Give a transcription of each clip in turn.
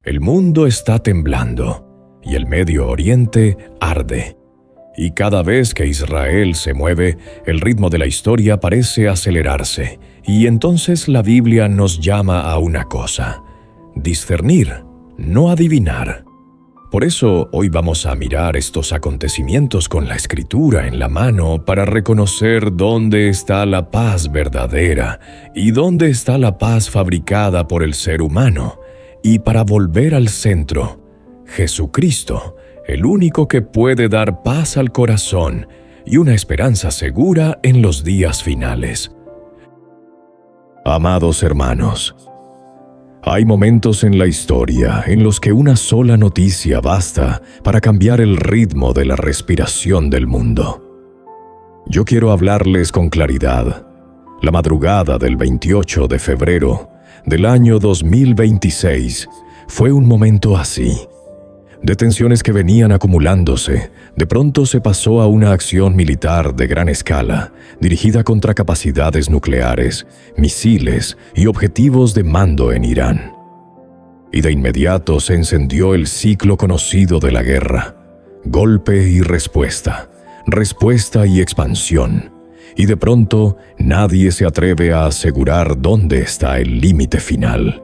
El mundo está temblando y el Medio Oriente arde. Y cada vez que Israel se mueve, el ritmo de la historia parece acelerarse. Y entonces la Biblia nos llama a una cosa: discernir, no adivinar. Por eso hoy vamos a mirar estos acontecimientos con la Escritura en la mano para reconocer dónde está la paz verdadera y dónde está la paz fabricada por el ser humano. Y para volver al centro, Jesucristo, el único que puede dar paz al corazón y una esperanza segura en los días finales. Amados hermanos, hay momentos en la historia en los que una sola noticia basta para cambiar el ritmo de la respiración del mundo. Yo quiero hablarles con claridad. La madrugada del 28 de febrero del año 2026 fue un momento así. De tensiones que venían acumulándose, de pronto se pasó a una acción militar de gran escala, dirigida contra capacidades nucleares, misiles y objetivos de mando en Irán. Y de inmediato se encendió el ciclo conocido de la guerra: golpe y respuesta, respuesta y expansión. Y de pronto nadie se atreve a asegurar dónde está el límite final.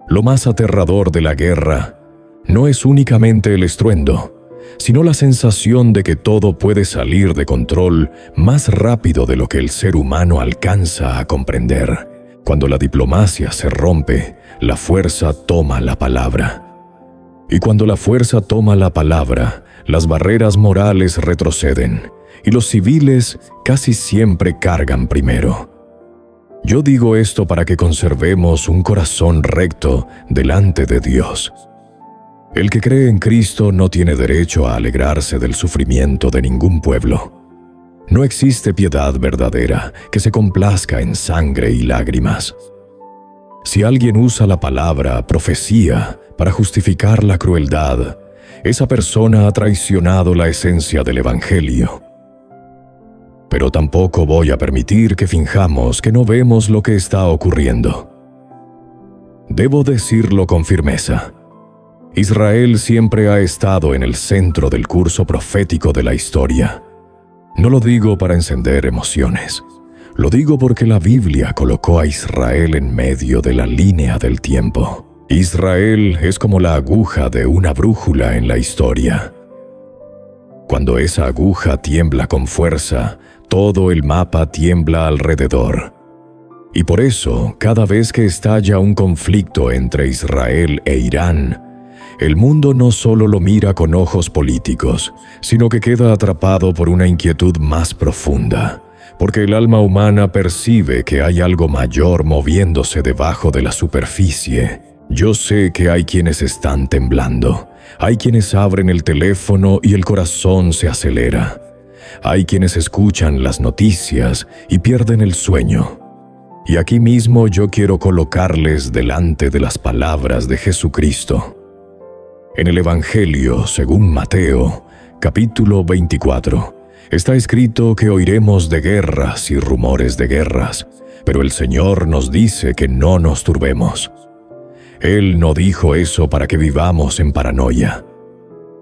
Lo más aterrador de la guerra no es únicamente el estruendo, sino la sensación de que todo puede salir de control más rápido de lo que el ser humano alcanza a comprender. Cuando la diplomacia se rompe, la fuerza toma la palabra. Y cuando la fuerza toma la palabra, las barreras morales retroceden, y los civiles casi siempre cargan primero. Yo digo esto para que conservemos un corazón recto delante de Dios. El que cree en Cristo no tiene derecho a alegrarse del sufrimiento de ningún pueblo. No existe piedad verdadera que se complazca en sangre y lágrimas. Si alguien usa la palabra profecía para justificar la crueldad, esa persona ha traicionado la esencia del Evangelio. Pero tampoco voy a permitir que finjamos que no vemos lo que está ocurriendo. Debo decirlo con firmeza: Israel siempre ha estado en el centro del curso profético de la historia. No lo digo para encender emociones. Lo digo porque la Biblia colocó a Israel en medio de la línea del tiempo. Israel es como la aguja de una brújula en la historia. Cuando esa aguja tiembla con fuerza, todo el mapa tiembla alrededor. Y por eso, cada vez que estalla un conflicto entre Israel e Irán, el mundo no solo lo mira con ojos políticos, sino que queda atrapado por una inquietud más profunda, porque el alma humana percibe que hay algo mayor moviéndose debajo de la superficie. Yo sé que hay quienes están temblando, hay quienes abren el teléfono y el corazón se acelera. Hay quienes escuchan las noticias y pierden el sueño. Y aquí mismo yo quiero colocarles delante de las palabras de Jesucristo. En el Evangelio, según Mateo, capítulo 24, está escrito que oiremos de guerras y rumores de guerras, pero el Señor nos dice que no nos turbemos. Él no dijo eso para que vivamos en paranoia.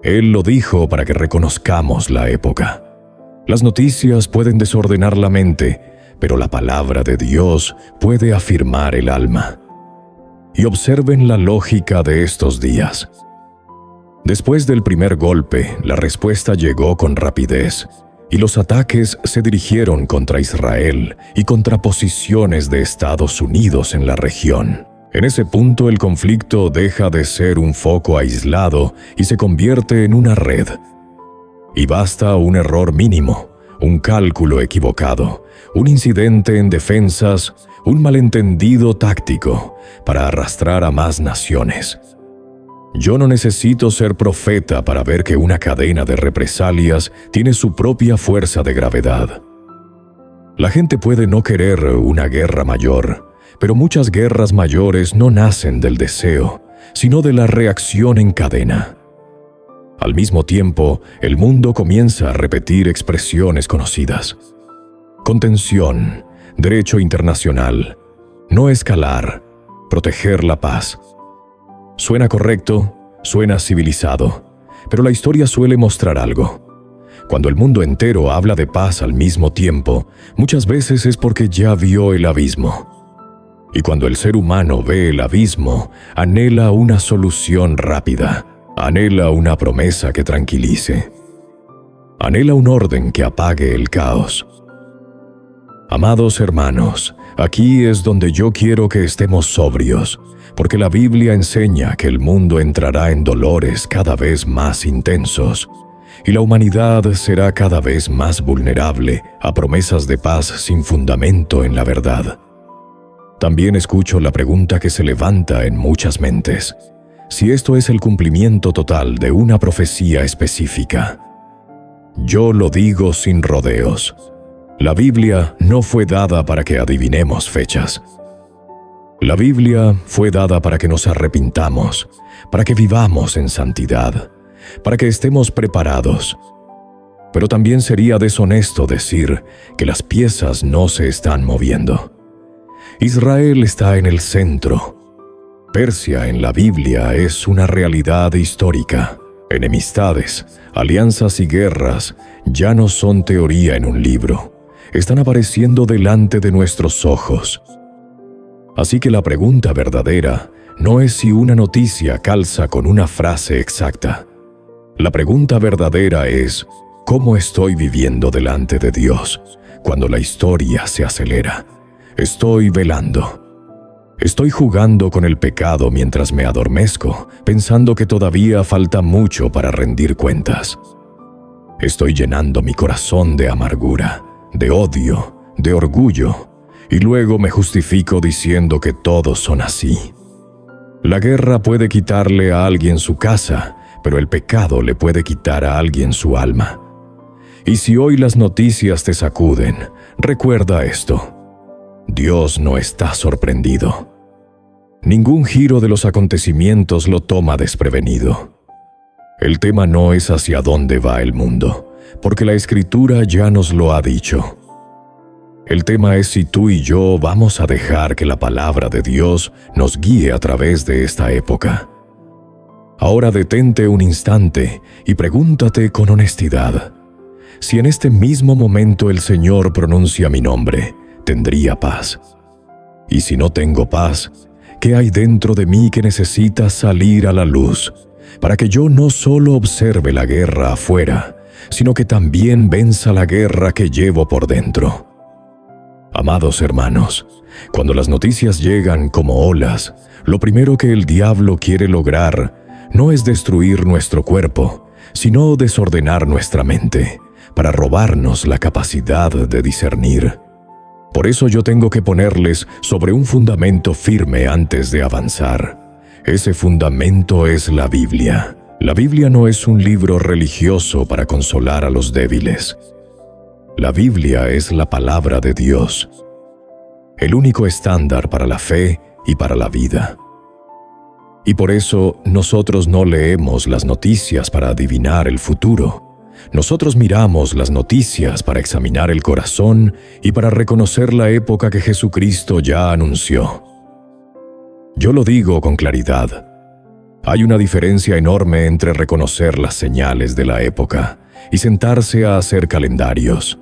Él lo dijo para que reconozcamos la época. Las noticias pueden desordenar la mente, pero la palabra de Dios puede afirmar el alma. Y observen la lógica de estos días. Después del primer golpe, la respuesta llegó con rapidez, y los ataques se dirigieron contra Israel y contra posiciones de Estados Unidos en la región. En ese punto el conflicto deja de ser un foco aislado y se convierte en una red. Y basta un error mínimo, un cálculo equivocado, un incidente en defensas, un malentendido táctico para arrastrar a más naciones. Yo no necesito ser profeta para ver que una cadena de represalias tiene su propia fuerza de gravedad. La gente puede no querer una guerra mayor, pero muchas guerras mayores no nacen del deseo, sino de la reacción en cadena. Al mismo tiempo, el mundo comienza a repetir expresiones conocidas: contención, derecho internacional, no escalar, proteger la paz. Suena correcto, suena civilizado, pero la historia suele mostrar algo. Cuando el mundo entero habla de paz al mismo tiempo, muchas veces es porque ya vio el abismo. Y cuando el ser humano ve el abismo, anhela una solución rápida, anhela una promesa que tranquilice, anhela un orden que apague el caos. Amados hermanos, aquí es donde yo quiero que estemos sobrios, porque la Biblia enseña que el mundo entrará en dolores cada vez más intensos, y la humanidad será cada vez más vulnerable a promesas de paz sin fundamento en la verdad. También escucho la pregunta que se levanta en muchas mentes: si esto es el cumplimiento total de una profecía específica. Yo lo digo sin rodeos. La Biblia no fue dada para que adivinemos fechas. La Biblia fue dada para que nos arrepintamos, para que vivamos en santidad, para que estemos preparados. Pero también sería deshonesto decir que las piezas no se están moviendo. Israel está en el centro. Persia en la Biblia es una realidad histórica. Enemistades, alianzas y guerras ya no son teoría en un libro. Están apareciendo delante de nuestros ojos. Así que la pregunta verdadera no es si una noticia calza con una frase exacta. La pregunta verdadera es: ¿cómo estoy viviendo delante de Dios cuando la historia se acelera? Estoy velando. Estoy jugando con el pecado mientras me adormezco, pensando que todavía falta mucho para rendir cuentas. Estoy llenando mi corazón de amargura, de odio, de orgullo, y luego me justifico diciendo que todos son así. La guerra puede quitarle a alguien su casa, pero el pecado le puede quitar a alguien su alma. Y si hoy las noticias te sacuden, recuerda esto: Dios no está sorprendido. Ningún giro de los acontecimientos lo toma desprevenido. El tema no es hacia dónde va el mundo, porque la Escritura ya nos lo ha dicho. El tema es si tú y yo vamos a dejar que la palabra de Dios nos guíe a través de esta época. Ahora detente un instante y pregúntate con honestidad: si en este mismo momento el Señor pronuncia mi nombre, ¿tendría paz? Y si no tengo paz, ¿qué hay dentro de mí que necesita salir a la luz, para que yo no solo observe la guerra afuera, sino que también venza la guerra que llevo por dentro? Amados hermanos, cuando las noticias llegan como olas, lo primero que el diablo quiere lograr no es destruir nuestro cuerpo, sino desordenar nuestra mente, para robarnos la capacidad de discernir. Por eso yo tengo que ponerles sobre un fundamento firme antes de avanzar. Ese fundamento es la Biblia. La Biblia no es un libro religioso para consolar a los débiles. La Biblia es la palabra de Dios, el único estándar para la fe y para la vida. Y por eso nosotros no leemos las noticias para adivinar el futuro. Nosotros miramos las noticias para examinar el corazón y para reconocer la época que Jesucristo ya anunció. Yo lo digo con claridad. Hay una diferencia enorme entre reconocer las señales de la época y sentarse a hacer calendarios.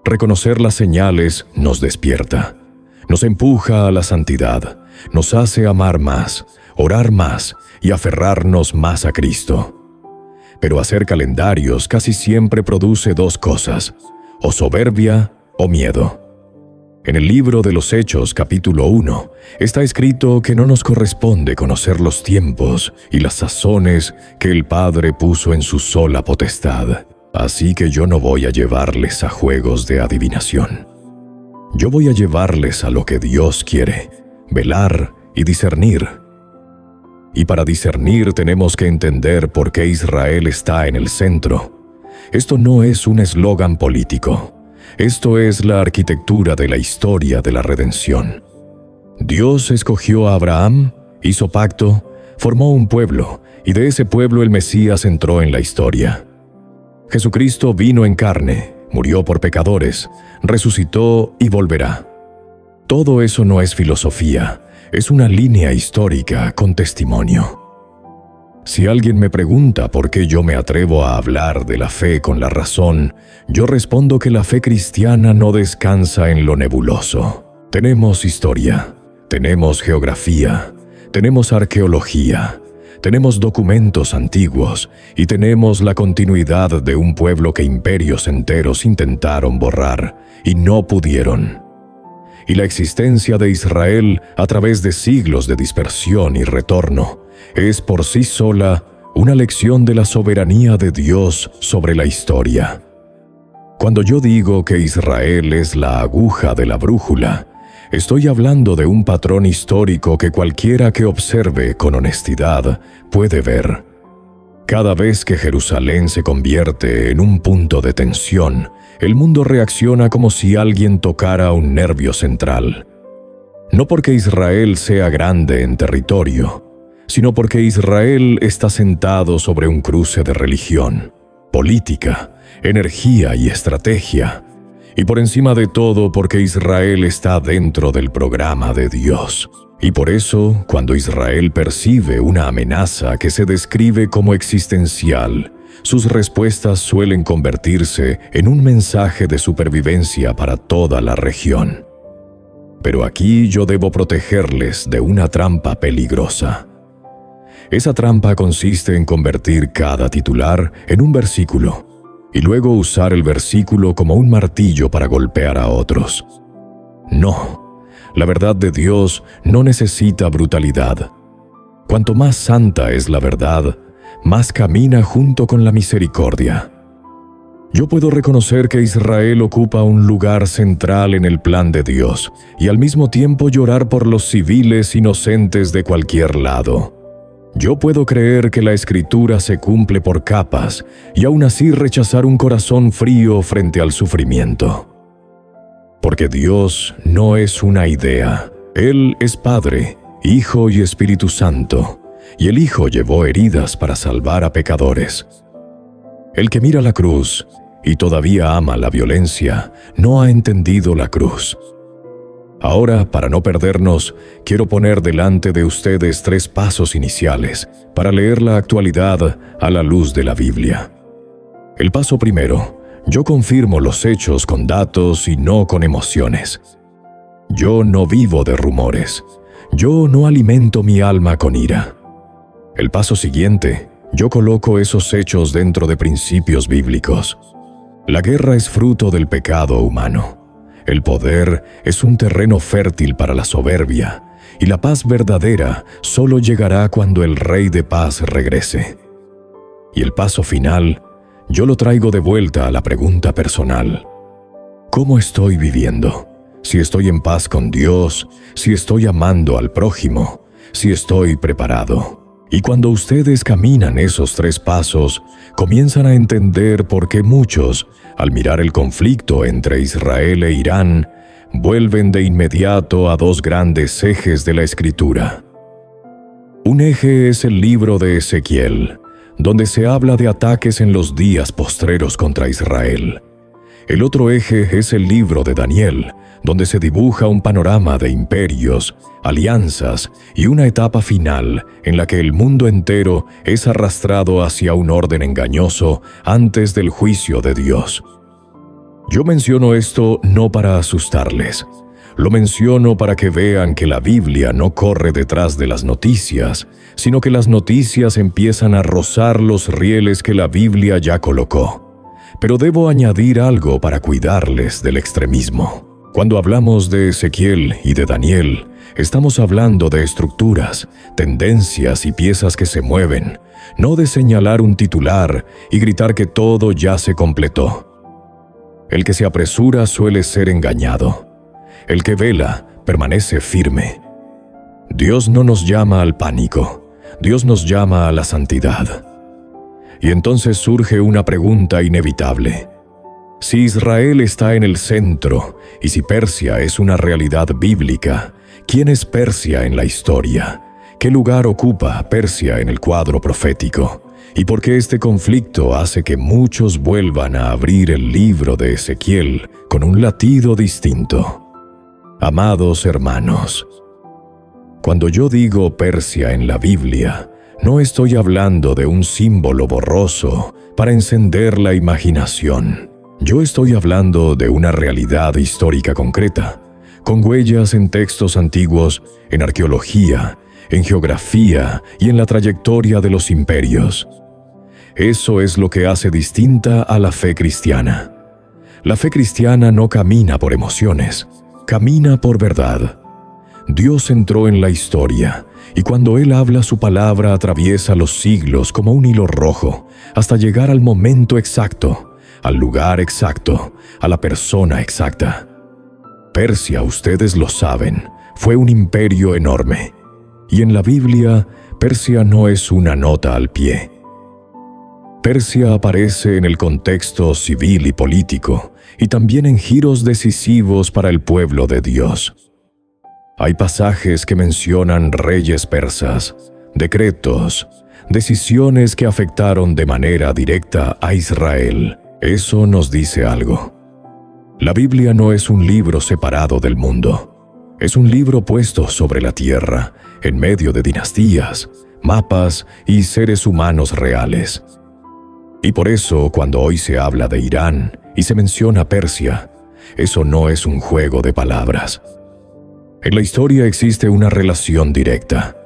Reconocer las señales nos despierta, nos empuja a la santidad, nos hace amar más, orar más y aferrarnos más a Cristo. Pero hacer calendarios casi siempre produce dos cosas: o soberbia o miedo. En el libro de los Hechos, capítulo 1, está escrito que no nos corresponde conocer los tiempos y las sazones que el Padre puso en su sola potestad. Así que yo no voy a llevarles a juegos de adivinación. Yo voy a llevarles a lo que Dios quiere, velar y discernir. Y para discernir tenemos que entender por qué Israel está en el centro. Esto no es un eslogan político. Esto es la arquitectura de la historia de la redención. Dios escogió a Abraham, hizo pacto, formó un pueblo, y de ese pueblo el Mesías entró en la historia. Jesucristo vino en carne, murió por pecadores, resucitó y volverá. Todo eso no es filosofía, es una línea histórica con testimonio. Si alguien me pregunta por qué yo me atrevo a hablar de la fe con la razón, yo respondo que la fe cristiana no descansa en lo nebuloso. Tenemos historia, tenemos geografía, tenemos arqueología, tenemos documentos antiguos y tenemos la continuidad de un pueblo que imperios enteros intentaron borrar y no pudieron. Y la existencia de Israel a través de siglos de dispersión y retorno es por sí sola una lección de la soberanía de Dios sobre la historia. Cuando yo digo que Israel es la aguja de la brújula, estoy hablando de un patrón histórico que cualquiera que observe con honestidad puede ver. Cada vez que Jerusalén se convierte en un punto de tensión, el mundo reacciona como si alguien tocara un nervio central. No porque Israel sea grande en territorio, sino porque Israel está sentado sobre un cruce de religión, política, energía y estrategia, y por encima de todo porque Israel está dentro del programa de Dios. Y por eso, cuando Israel percibe una amenaza que se describe como existencial, sus respuestas suelen convertirse en un mensaje de supervivencia para toda la región. Pero aquí yo debo protegerles de una trampa peligrosa. Esa trampa consiste en convertir cada titular en un versículo y luego usar el versículo como un martillo para golpear a otros. No, la verdad de Dios no necesita brutalidad. Cuanto más santa es la verdad, más camina junto con la misericordia. Yo puedo reconocer que Israel ocupa un lugar central en el plan de Dios y al mismo tiempo llorar por los civiles inocentes de cualquier lado. Yo puedo creer que la Escritura se cumple por capas y aún así rechazar un corazón frío frente al sufrimiento. Porque Dios no es una idea. Él es Padre, Hijo y Espíritu Santo, y el Hijo llevó heridas para salvar a pecadores. El que mira la cruz y todavía ama la violencia, no ha entendido la cruz. Ahora, para no perdernos, quiero poner delante de ustedes 3 pasos iniciales para leer la actualidad a la luz de la Biblia. El paso primero, yo confirmo los hechos con datos y no con emociones. Yo no vivo de rumores. Yo no alimento mi alma con ira. El paso siguiente, yo coloco esos hechos dentro de principios bíblicos. La guerra es fruto del pecado humano. El poder es un terreno fértil para la soberbia, y la paz verdadera solo llegará cuando el Rey de Paz regrese. Y el paso final, yo lo traigo de vuelta a la pregunta personal. ¿Cómo estoy viviendo? Si estoy en paz con Dios, si estoy amando al prójimo, si estoy preparado. Y cuando ustedes caminan esos 3 pasos, comienzan a entender por qué muchos, al mirar el conflicto entre Israel e Irán, vuelven de inmediato a 2 grandes ejes de la Escritura. Un eje es el libro de Ezequiel, donde se habla de ataques en los días postreros contra Israel. El otro eje es el libro de Daniel, donde se dibuja un panorama de imperios, alianzas y una etapa final en la que el mundo entero es arrastrado hacia un orden engañoso antes del juicio de Dios. Yo menciono esto no para asustarles. Lo menciono para que vean que la Biblia no corre detrás de las noticias, sino que las noticias empiezan a rozar los rieles que la Biblia ya colocó. Pero debo añadir algo para cuidarles del extremismo. Cuando hablamos de Ezequiel y de Daniel, estamos hablando de estructuras, tendencias y piezas que se mueven, no de señalar un titular y gritar que todo ya se completó. El que se apresura suele ser engañado. El que vela permanece firme. Dios no nos llama al pánico, Dios nos llama a la santidad. Y entonces surge una pregunta inevitable. Si Israel está en el centro y si Persia es una realidad bíblica, ¿quién es Persia en la historia? ¿Qué lugar ocupa Persia en el cuadro profético? ¿Y por qué este conflicto hace que muchos vuelvan a abrir el libro de Ezequiel con un latido distinto? Amados hermanos, cuando yo digo Persia en la Biblia, No estoy hablando de un símbolo borroso para encender la imaginación. Yo estoy hablando de una realidad histórica concreta, con huellas en textos antiguos, en arqueología, en geografía y en la trayectoria de los imperios. Eso es lo que hace distinta a la fe cristiana. La fe cristiana no camina por emociones, camina por verdad. Dios entró en la historia, y cuando Él habla, su palabra atraviesa los siglos como un hilo rojo, hasta llegar al momento exacto, al lugar exacto, a la persona exacta. Persia, ustedes lo saben, fue un imperio enorme. Y en la Biblia, Persia no es una nota al pie. Persia aparece en el contexto civil y político, y también en giros decisivos para el pueblo de Dios. Hay pasajes que mencionan reyes persas, decretos, decisiones que afectaron de manera directa a Israel. Eso nos dice algo. La Biblia no es un libro separado del mundo. Es un libro puesto sobre la tierra, en medio de dinastías, mapas y seres humanos reales. Y por eso, cuando hoy se habla de Irán y se menciona Persia, eso no es un juego de palabras. En la historia existe una relación directa.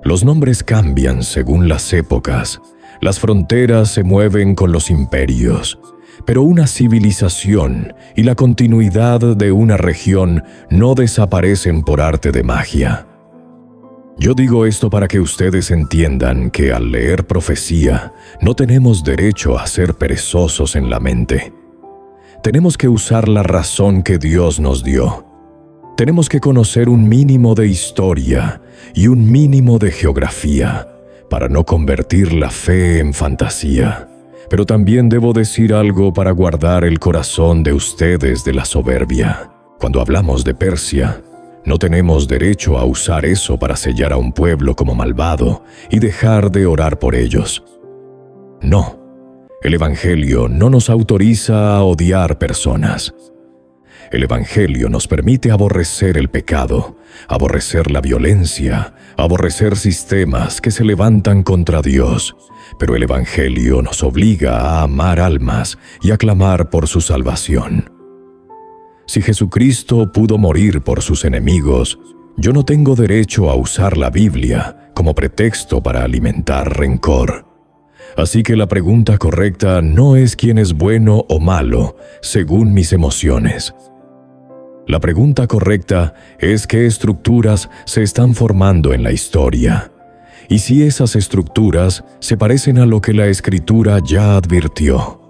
Los nombres cambian según las épocas, las fronteras se mueven con los imperios, pero una civilización y la continuidad de una región no desaparecen por arte de magia. Yo digo esto para que ustedes entiendan que al leer profecía no tenemos derecho a ser perezosos en la mente. Tenemos que usar la razón que Dios nos dio. Tenemos que conocer un mínimo de historia y un mínimo de geografía para no convertir la fe en fantasía. Pero también debo decir algo para guardar el corazón de ustedes de la soberbia. Cuando hablamos de Persia, no tenemos derecho a usar eso para sellar a un pueblo como malvado y dejar de orar por ellos. No, el Evangelio no nos autoriza a odiar personas. El Evangelio nos permite aborrecer el pecado, aborrecer la violencia, aborrecer sistemas que se levantan contra Dios, pero el Evangelio nos obliga a amar almas y a clamar por su salvación. Si Jesucristo pudo morir por sus enemigos, yo no tengo derecho a usar la Biblia como pretexto para alimentar rencor. Así que la pregunta correcta no es quién es bueno o malo según mis emociones. La pregunta correcta es qué estructuras se están formando en la historia, y si esas estructuras se parecen a lo que la Escritura ya advirtió.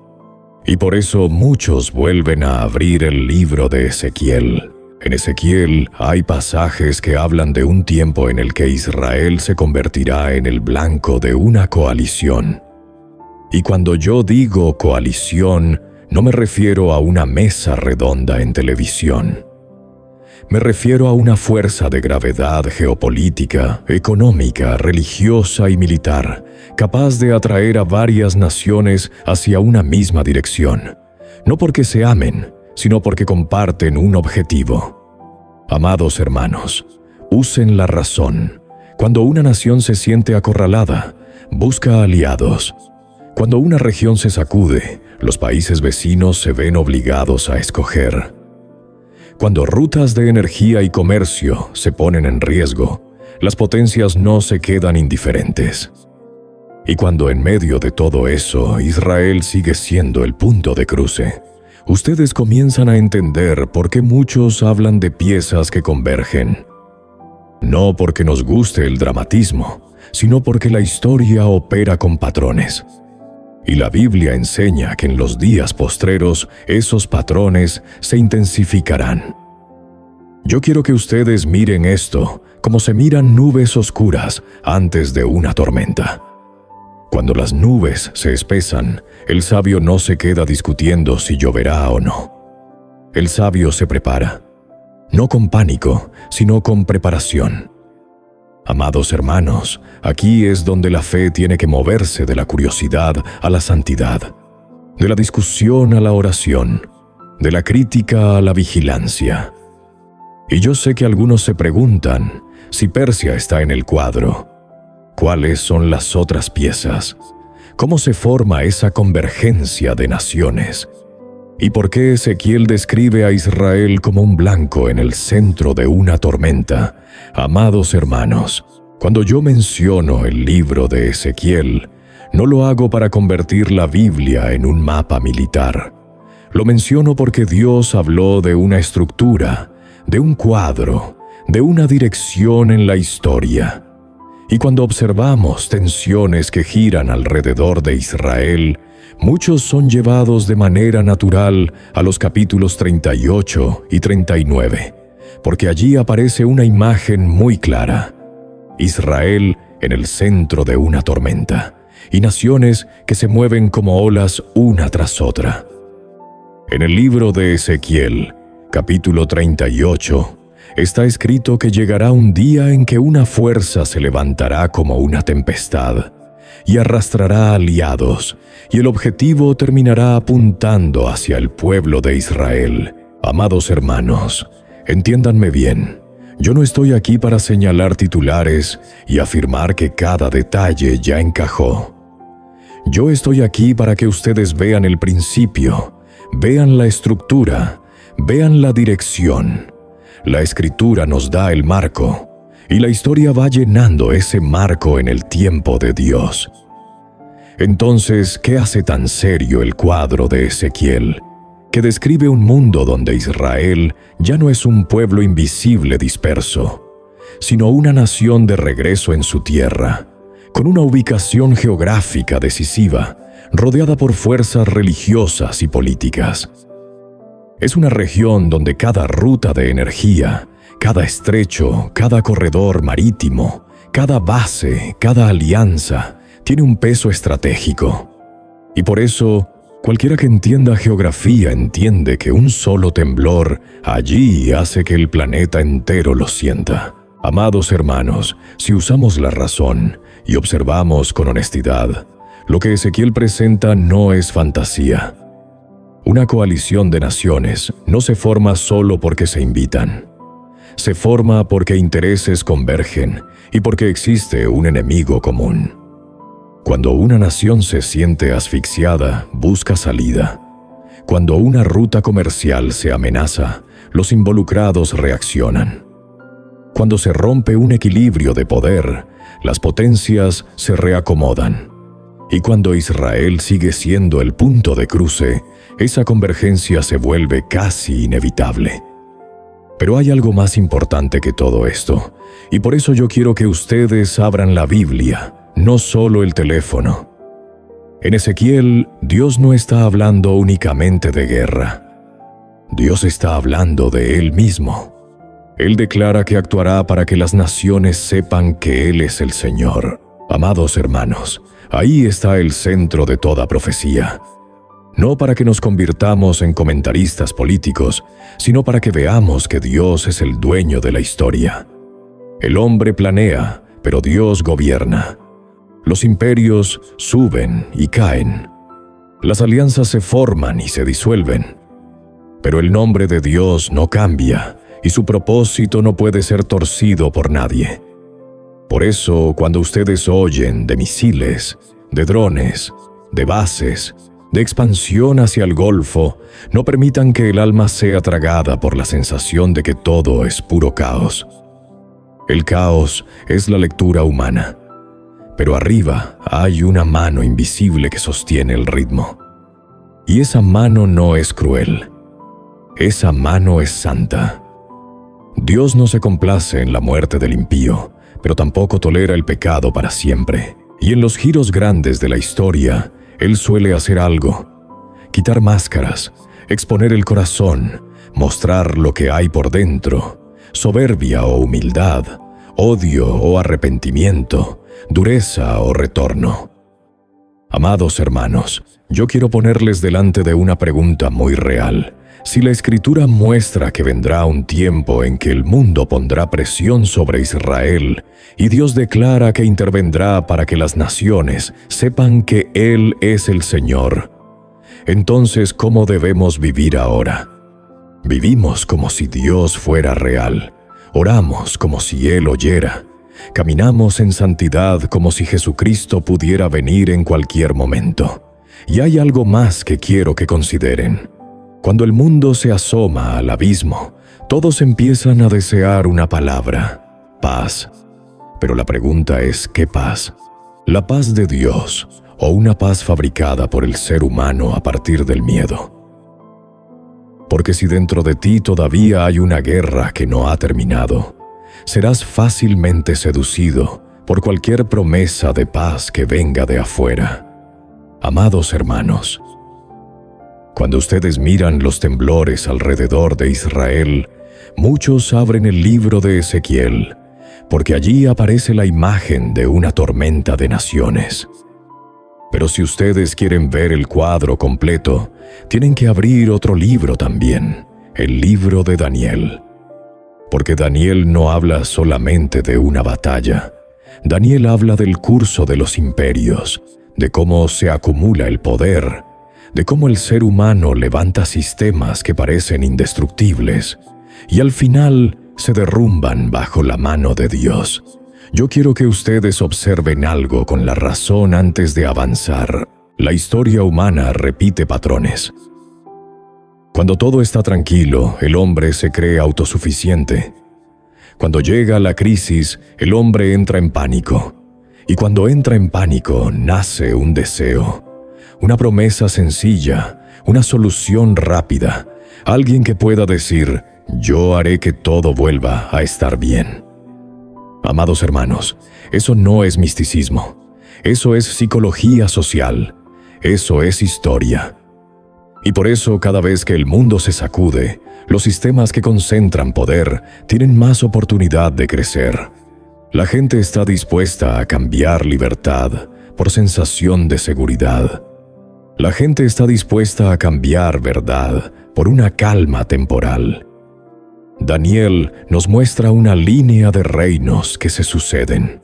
Y por eso muchos vuelven a abrir el libro de Ezequiel. En Ezequiel hay pasajes que hablan de un tiempo en el que Israel se convertirá en el blanco de una coalición. Y cuando yo digo coalición, no me refiero a una mesa redonda en televisión. Me refiero a una fuerza de gravedad geopolítica, económica, religiosa y militar, capaz de atraer a varias naciones hacia una misma dirección, no porque se amen, sino porque comparten un objetivo. Amados hermanos, usen la razón. Cuando una nación se siente acorralada, busca aliados. Cuando una región se sacude, los países vecinos se ven obligados a escoger. Cuando rutas de energía y comercio se ponen en riesgo, las potencias no se quedan indiferentes. Y cuando en medio de todo eso Israel sigue siendo el punto de cruce, ustedes comienzan a entender por qué muchos hablan de piezas que convergen. No porque nos guste el dramatismo, sino porque la historia opera con patrones. Y la Biblia enseña que en los días postreros esos patrones se intensificarán. Yo quiero que ustedes miren esto como se miran nubes oscuras antes de una tormenta. Cuando las nubes se espesan, el sabio no se queda discutiendo si lloverá o no. El sabio se prepara, no con pánico, sino con preparación. Amados hermanos, aquí es donde la fe tiene que moverse de la curiosidad a la santidad, de la discusión a la oración, de la crítica a la vigilancia. Y yo sé que algunos se preguntan si Persia está en el cuadro. cuáles son las otras piezas, cómo se forma esa convergencia de naciones, y por qué Ezequiel describe a Israel como un blanco en el centro de una tormenta. Amados hermanos, cuando yo menciono el libro de Ezequiel, no lo hago para convertir la Biblia en un mapa militar. Lo menciono porque Dios habló de una estructura, de un cuadro, de una dirección en la historia. Y cuando observamos tensiones que giran alrededor de Israel, muchos son llevados de manera natural a los capítulos 38 y 39, porque allí aparece una imagen muy clara: Israel en el centro de una tormenta, y naciones que se mueven como olas una tras otra. En el libro de Ezequiel, capítulo 38, está escrito que llegará un día en que una fuerza se levantará como una tempestad y arrastrará aliados, y el objetivo terminará apuntando hacia el pueblo de Israel. Amados hermanos, entiéndanme bien. Yo no estoy aquí para señalar titulares y afirmar que cada detalle ya encajó. Yo estoy aquí para que ustedes vean el principio, vean la estructura, vean la dirección. La Escritura nos da el marco, y la historia va llenando ese marco en el tiempo de Dios. Entonces, ¿qué hace tan serio el cuadro de Ezequiel, que describe un mundo donde Israel ya no es un pueblo invisible disperso, sino una nación de regreso en su tierra, con una ubicación geográfica decisiva, rodeada por fuerzas religiosas y políticas? Es una región donde cada ruta de energía, cada estrecho, cada corredor marítimo, cada base, cada alianza, tiene un peso estratégico. Y por eso, cualquiera que entienda geografía entiende que un solo temblor allí hace que el planeta entero lo sienta. Amados hermanos, si usamos la razón y observamos con honestidad, lo que Ezequiel presenta no es fantasía. Una coalición de naciones no se forma solo porque se invitan. Se forma porque intereses convergen y porque existe un enemigo común. Cuando una nación se siente asfixiada, busca salida. Cuando una ruta comercial se amenaza, los involucrados reaccionan. Cuando se rompe un equilibrio de poder, las potencias se reacomodan. Y cuando Israel sigue siendo el punto de cruce, esa convergencia se vuelve casi inevitable. Pero hay algo más importante que todo esto, y por eso yo quiero que ustedes abran la Biblia, no solo el teléfono. En Ezequiel, Dios no está hablando únicamente de guerra. Dios está hablando de Él mismo. Él declara que actuará para que las naciones sepan que Él es el Señor. Amados hermanos, ahí está el centro de toda profecía. No para que nos convirtamos en comentaristas políticos, sino para que veamos que Dios es el dueño de la historia. El hombre planea, pero Dios gobierna. Los imperios suben y caen. Las alianzas se forman y se disuelven. Pero el nombre de Dios no cambia, y su propósito no puede ser torcido por nadie. Por eso, cuando ustedes oyen de misiles, de drones, de bases, de expansión hacia el Golfo, no permitan que el alma sea tragada por la sensación de que todo es puro caos. El caos es la lectura humana, pero arriba hay una mano invisible que sostiene el ritmo. Y esa mano no es cruel. Esa mano es santa. Dios no se complace en la muerte del impío, pero tampoco tolera el pecado para siempre. Y en los giros grandes de la historia, Él suele hacer algo: quitar máscaras, exponer el corazón, mostrar lo que hay por dentro, soberbia o humildad, odio o arrepentimiento, dureza o retorno. Amados hermanos, yo quiero ponerles delante de una pregunta muy real. Si la Escritura muestra que vendrá un tiempo en que el mundo pondrá presión sobre Israel, y Dios declara que intervendrá para que las naciones sepan que Él es el Señor, entonces, ¿cómo debemos vivir ahora? Vivimos como si Dios fuera real, oramos como si Él oyera, Caminamos en santidad como si Jesucristo pudiera venir en cualquier momento. Y hay algo más que quiero que consideren. Cuando el mundo se asoma al abismo, todos empiezan a desear una palabra: paz. Pero la pregunta es, ¿qué paz? ¿La paz de Dios o una paz fabricada por el ser humano a partir del miedo? Porque si dentro de ti todavía hay una guerra que no ha terminado, serás fácilmente seducido por cualquier promesa de paz que venga de afuera. Amados hermanos, cuando ustedes miran los temblores alrededor de Israel, muchos abren el libro de Ezequiel, porque allí aparece la imagen de una tormenta de naciones. Pero si ustedes quieren ver el cuadro completo, tienen que abrir otro libro también, el libro de Daniel. Porque Daniel no habla solamente de una batalla. Daniel habla del curso de los imperios, de cómo se acumula el poder, de cómo el ser humano levanta sistemas que parecen indestructibles y al final se derrumban bajo la mano de Dios. Yo quiero que ustedes observen algo con la razón antes de avanzar. La historia humana repite patrones. Cuando todo está tranquilo, el hombre se cree autosuficiente. Cuando llega la crisis, el hombre entra en pánico. Y cuando entra en pánico, nace un deseo, una promesa sencilla, una solución rápida, alguien que pueda decir: yo haré que todo vuelva a estar bien. Amados hermanos, eso no es misticismo, eso es psicología social, eso es historia. Y por eso cada vez que el mundo se sacude, los sistemas que concentran poder tienen más oportunidad de crecer. La gente está dispuesta a cambiar libertad por sensación de seguridad. La gente está dispuesta a cambiar verdad por una calma temporal. Daniel nos muestra una línea de reinos que se suceden.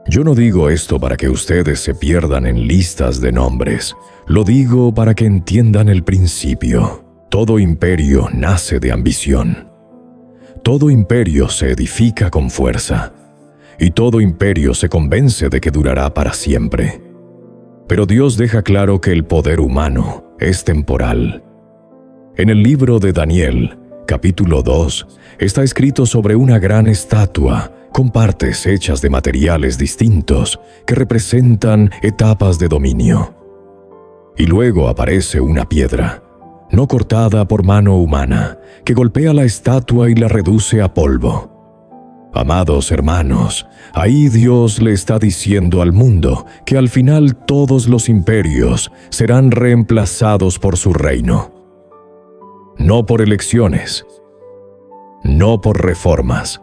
Yo no digo esto para que ustedes se pierdan en listas de nombres. Lo digo para que entiendan el principio. Todo imperio nace de ambición. Todo imperio se edifica con fuerza. Y todo imperio se convence de que durará para siempre. Pero Dios deja claro que el poder humano es temporal. En el libro de Daniel, capítulo 2, está escrito sobre una gran estatua con partes hechas de materiales distintos que representan etapas de dominio. Y luego aparece una piedra, no cortada por mano humana, que golpea la estatua y la reduce a polvo. Amados hermanos, ahí Dios le está diciendo al mundo que al final todos los imperios serán reemplazados por su reino. No por elecciones, no por reformas,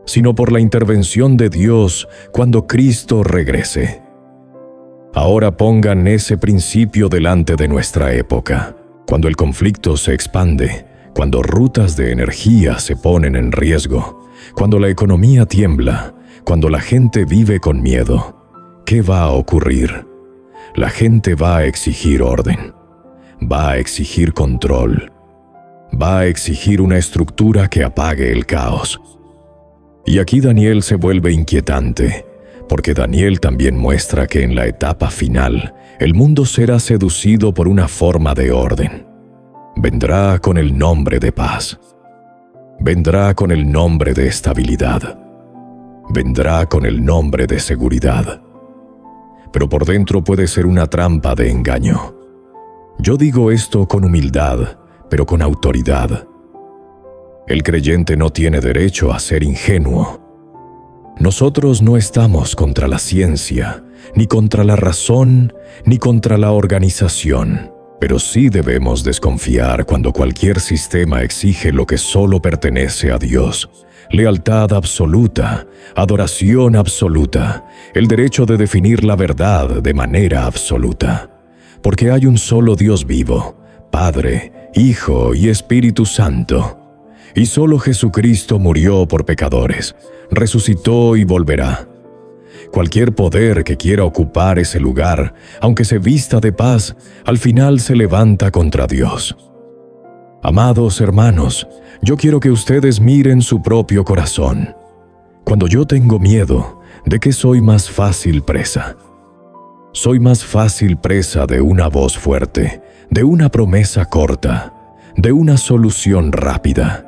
sino por la intervención de Dios cuando Cristo regrese. Ahora pongan ese principio delante de nuestra época, cuando el conflicto se expande, cuando rutas de energía se ponen en riesgo, cuando la economía tiembla, cuando la gente vive con miedo. ¿Qué va a ocurrir? La gente va a exigir orden, va a exigir control, va a exigir una estructura que apague el caos. Y aquí Daniel se vuelve inquietante, porque Daniel también muestra que en la etapa final, el mundo será seducido por una forma de orden. Vendrá con el nombre de paz. Vendrá con el nombre de estabilidad. Vendrá con el nombre de seguridad. Pero por dentro puede ser una trampa de engaño. Yo digo esto con humildad, pero con autoridad. El creyente no tiene derecho a ser ingenuo. Nosotros no estamos contra la ciencia, ni contra la razón, ni contra la organización. Pero sí debemos desconfiar cuando cualquier sistema exige lo que solo pertenece a Dios: lealtad absoluta, adoración absoluta, el derecho de definir la verdad de manera absoluta. Porque hay un solo Dios vivo, Padre, Hijo y Espíritu Santo. Y solo Jesucristo murió por pecadores, resucitó y volverá. Cualquier poder que quiera ocupar ese lugar, aunque se vista de paz, al final se levanta contra Dios. Amados hermanos, yo quiero que ustedes miren su propio corazón. Cuando yo tengo miedo, ¿de qué soy más fácil presa? Soy más fácil presa de una voz fuerte, de una promesa corta, de una solución rápida.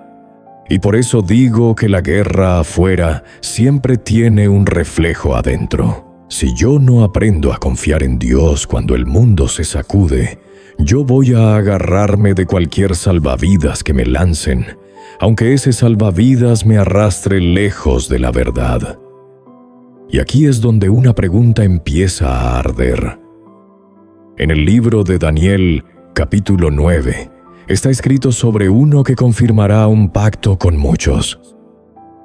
Y por eso digo que la guerra afuera siempre tiene un reflejo adentro. Si yo no aprendo a confiar en Dios cuando el mundo se sacude, yo voy a agarrarme de cualquier salvavidas que me lancen, aunque ese salvavidas me arrastre lejos de la verdad. Y aquí es donde una pregunta empieza a arder. En el libro de Daniel, capítulo 9, está escrito sobre uno que confirmará un pacto con muchos.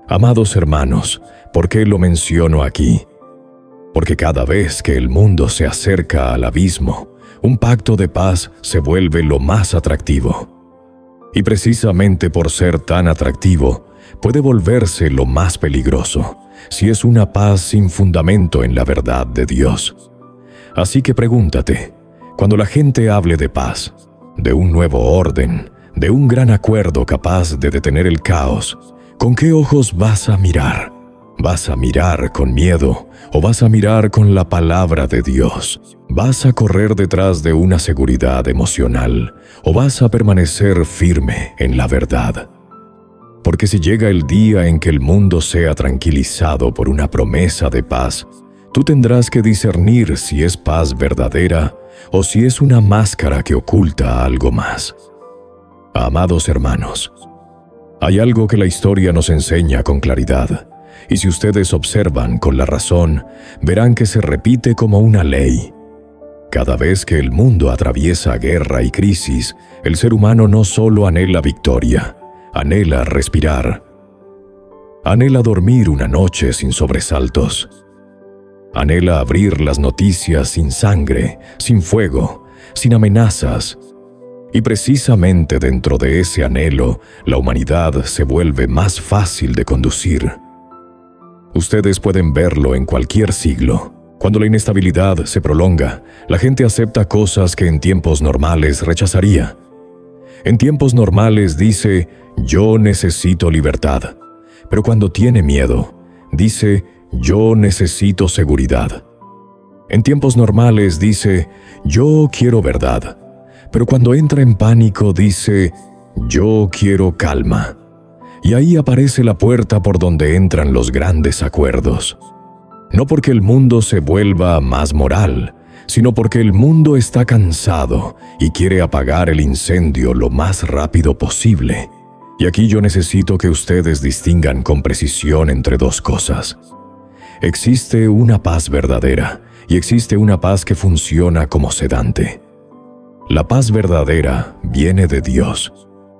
Amados hermanos, ¿por qué lo menciono aquí? Porque cada vez que el mundo se acerca al abismo, un pacto de paz se vuelve lo más atractivo. Y precisamente por ser tan atractivo, puede volverse lo más peligroso, si es una paz sin fundamento en la verdad de Dios. Así que pregúntate, cuando la gente hable de paz, de un nuevo orden, de un gran acuerdo capaz de detener el caos, ¿con qué ojos vas a mirar? ¿Vas a mirar con miedo o vas a mirar con la palabra de Dios? ¿Vas a correr detrás de una seguridad emocional o vas a permanecer firme en la verdad? Porque si llega el día en que el mundo sea tranquilizado por una promesa de paz, tú tendrás que discernir si es paz verdadera o si es una máscara que oculta algo más. Amados hermanos, hay algo que la historia nos enseña con claridad, y si ustedes observan con la razón, verán que se repite como una ley. Cada vez que el mundo atraviesa guerra y crisis, el ser humano no solo anhela victoria, anhela respirar. Anhela dormir una noche sin sobresaltos. Anhela abrir las noticias sin sangre, sin fuego, sin amenazas. Y precisamente dentro de ese anhelo, la humanidad se vuelve más fácil de conducir. Ustedes pueden verlo en cualquier siglo. Cuando la inestabilidad se prolonga, la gente acepta cosas que en tiempos normales rechazaría. En tiempos normales dice, yo necesito libertad. Pero cuando tiene miedo, dice, yo necesito seguridad. En tiempos normales dice, yo quiero verdad. Pero cuando entra en pánico dice, yo quiero calma. Y ahí aparece la puerta por donde entran los grandes acuerdos. No porque el mundo se vuelva más moral, sino porque el mundo está cansado y quiere apagar el incendio lo más rápido posible. Y aquí yo necesito que ustedes distingan con precisión entre dos cosas. Existe una paz verdadera y existe una paz que funciona como sedante. La paz verdadera viene de Dios.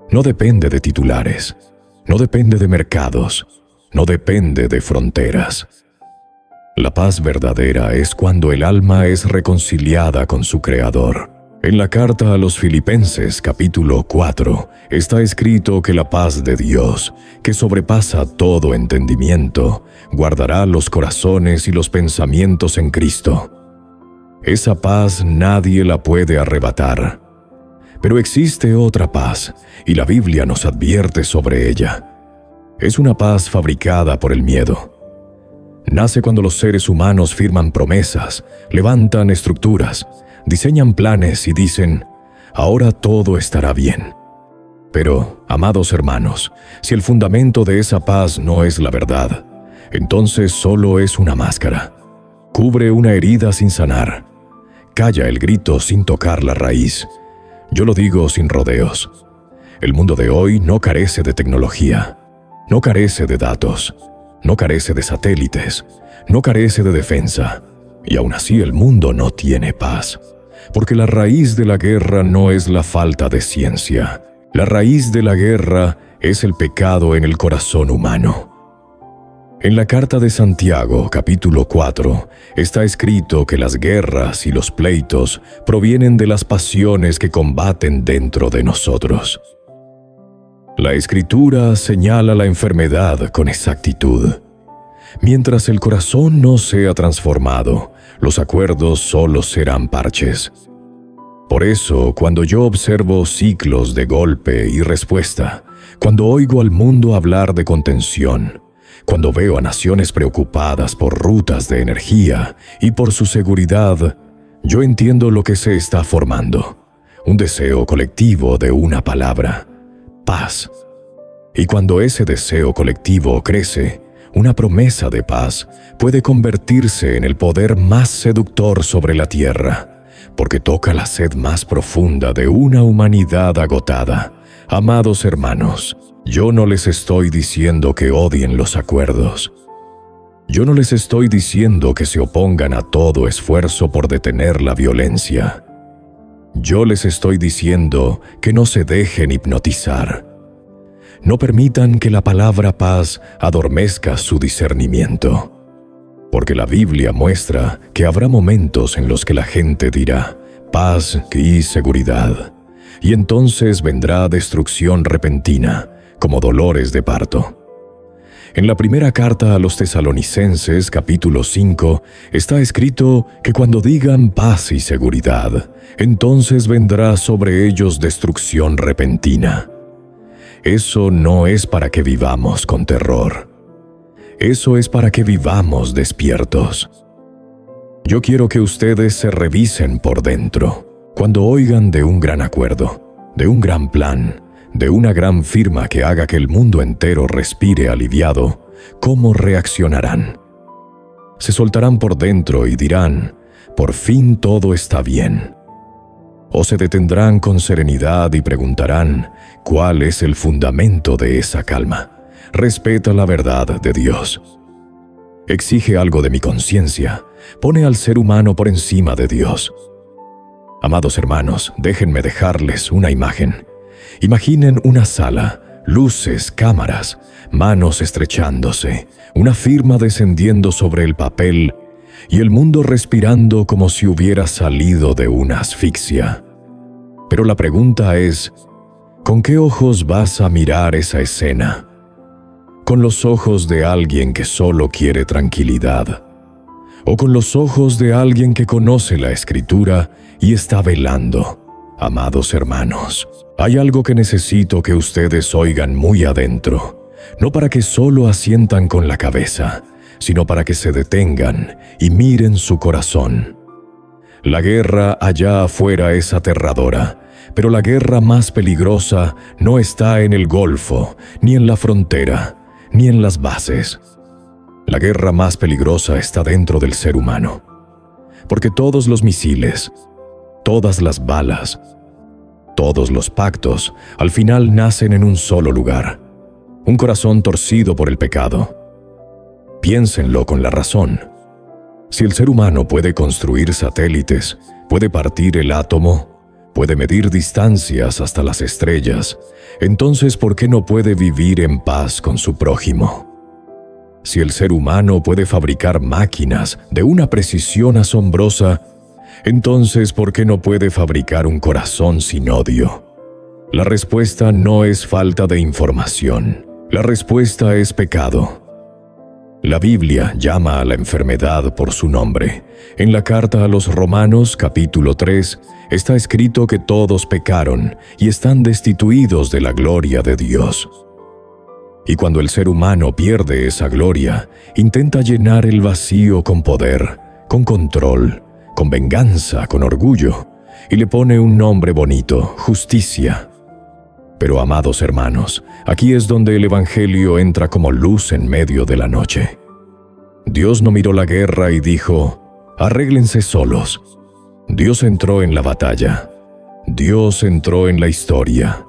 No depende de titulares. No depende de mercados, no depende de fronteras. La paz verdadera es cuando el alma es reconciliada con su Creador. En la carta a los Filipenses, capítulo 4, está escrito que la paz de Dios, que sobrepasa todo entendimiento, guardará los corazones y los pensamientos en Cristo. Esa paz nadie la puede arrebatar. Pero existe otra paz, y la Biblia nos advierte sobre ella. Es una paz fabricada por el miedo. Nace cuando los seres humanos firman promesas, levantan estructuras, diseñan planes y dicen, ahora todo estará bien. Pero, amados hermanos, si el fundamento de esa paz no es la verdad, entonces solo es una máscara. Cubre una herida sin sanar. Calla el grito sin tocar la raíz. Yo lo digo sin rodeos. El mundo de hoy no carece de tecnología, no carece de datos, no carece de satélites, no carece de defensa, y aún así el mundo no tiene paz, porque la raíz de la guerra no es la falta de ciencia. La raíz de la guerra es el pecado en el corazón humano. En la carta de Santiago, capítulo 4, está escrito que las guerras y los pleitos provienen de las pasiones que combaten dentro de nosotros. La Escritura señala la enfermedad con exactitud. Mientras el corazón no sea transformado, los acuerdos solo serán parches. Por eso, cuando yo observo ciclos de golpe y respuesta, cuando oigo al mundo hablar de contención, Cuando veo a naciones preocupadas por rutas de energía y por su seguridad, yo entiendo lo que se está formando. Un deseo colectivo de una palabra: paz. Y cuando ese deseo colectivo crece, una promesa de paz puede convertirse en el poder más seductor sobre la tierra, porque toca la sed más profunda de una humanidad agotada. Amados hermanos, yo no les estoy diciendo que odien los acuerdos. Yo no les estoy diciendo que se opongan a todo esfuerzo por detener la violencia. Yo les estoy diciendo que no se dejen hipnotizar. No permitan que la palabra paz adormezca su discernimiento, porque la Biblia muestra que habrá momentos en los que la gente dirá paz y seguridad, y entonces vendrá destrucción repentina, como dolores de parto. En la primera carta a los Tesalonicenses, capítulo 5, está escrito que cuando digan paz y seguridad, entonces vendrá sobre ellos destrucción repentina. Eso no es para que vivamos con terror. Eso es para que vivamos despiertos. Yo quiero que ustedes se revisen por dentro. Cuando oigan de un gran acuerdo, de un gran plan, de una gran firma que haga que el mundo entero respire aliviado, ¿cómo reaccionarán? Se soltarán por dentro y dirán: por fin todo está bien. O se detendrán con serenidad y preguntarán: ¿cuál es el fundamento de esa calma? Respeta la verdad de Dios. Exige algo de mi conciencia. Pone al ser humano por encima de Dios. Amados hermanos, déjenme dejarles una imagen. Imaginen una sala, luces, cámaras, manos estrechándose, una firma descendiendo sobre el papel y el mundo respirando como si hubiera salido de una asfixia. Pero la pregunta es: ¿con qué ojos vas a mirar esa escena? ¿Con los ojos de alguien que solo quiere tranquilidad? ¿O con los ojos de alguien que conoce la Escritura y está velando? Amados hermanos, hay algo que necesito que ustedes oigan muy adentro, no para que solo asientan con la cabeza, sino para que se detengan y miren su corazón. La guerra allá afuera es aterradora, pero la guerra más peligrosa no está en el Golfo, ni en la frontera, ni en las bases. La guerra más peligrosa está dentro del ser humano, porque todos los misiles, todas las balas, todos los pactos, al final nacen en un solo lugar: un corazón torcido por el pecado. Piénsenlo con la razón. Si el ser humano puede construir satélites, puede partir el átomo, puede medir distancias hasta las estrellas, entonces ¿por qué no puede vivir en paz con su prójimo? Si el ser humano puede fabricar máquinas de una precisión asombrosa, entonces ¿por qué no puede fabricar un corazón sin odio? La respuesta no es falta de información. La respuesta es pecado. La Biblia llama a la enfermedad por su nombre. En la carta a los Romanos, capítulo 3, está escrito que todos pecaron y están destituidos de la gloria de Dios. Y cuando el ser humano pierde esa gloria, intenta llenar el vacío con poder, con control, con venganza, con orgullo, y le pone un nombre bonito: justicia. Pero, amados hermanos, aquí es donde el Evangelio entra como luz en medio de la noche. Dios no miró la guerra y dijo: arréglense solos. Dios entró en la batalla. Dios entró en la historia.